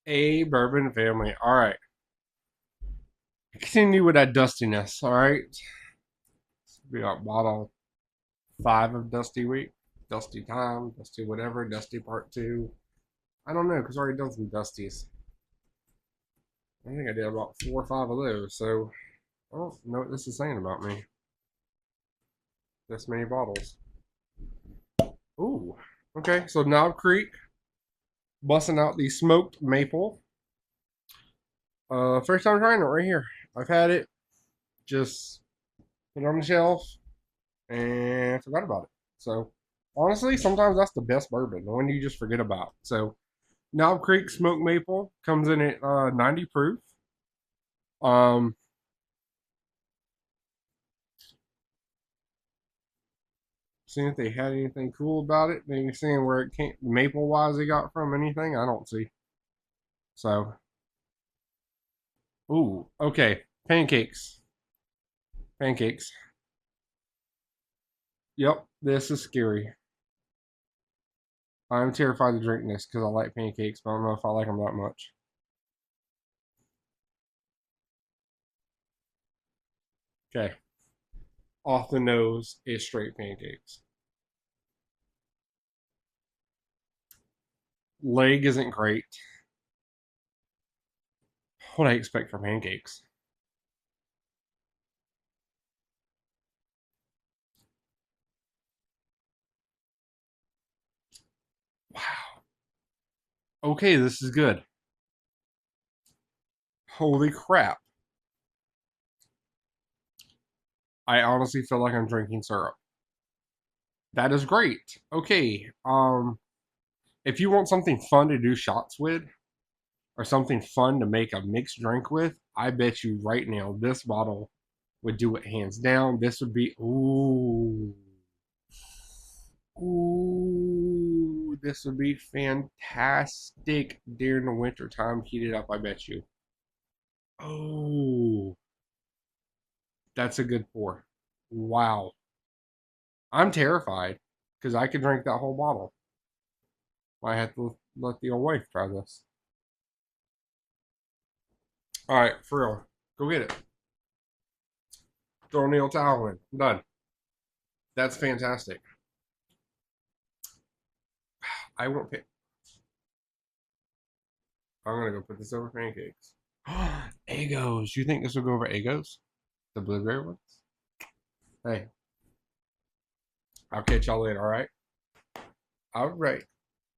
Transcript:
A bourbon family. All right. Continue with that dustiness. All right. We got bottle 5 of Dusty Week, Dusty Time, Dusty whatever, Dusty Part 2. I don't know because I already done some Dusties. I think I did about 4 or 5 of those. So I don't know what this is saying about me. This many bottles. Ooh. Okay. So Knob Creek, busting out the smoked maple. First time trying it right here. I've had it. Just put it on the shelf and forgot about it. So honestly, sometimes that's the best bourbon, the one you just forget about. So Knob Creek Smoked Maple comes in at 90 proof. Um, seeing if they had anything cool about it. Maybe seeing where it came maple wise they got from anything. I don't see. So, ooh, okay, pancakes, pancakes. Yep, this is scary. I'm terrified to drink this because I like pancakes, but I don't know if I like them that much. Okay, off the nose is straight pancakes. Leg isn't great. What I expect from pancakes. Wow. Okay, this is good. Holy crap. I honestly feel like I'm drinking syrup. That is great. Okay. If you want something fun to do shots with or something fun to make a mixed drink with, I bet you right now this bottle would do it hands down. This would be ooh. Ooh, this would be fantastic during the winter time. Heat it up, I bet you. Oh, that's a good pour. Wow. I'm terrified because I could drink that whole bottle. I have to let the old wife try this. All right, for real. Go get it. Throw a nail towel in. I'm done. That's fantastic. I won't pick. I'm gonna go put this over pancakes. Egos. You think this will go over Egos? The blueberry ones? Hey, I'll catch y'all later, all right? All right.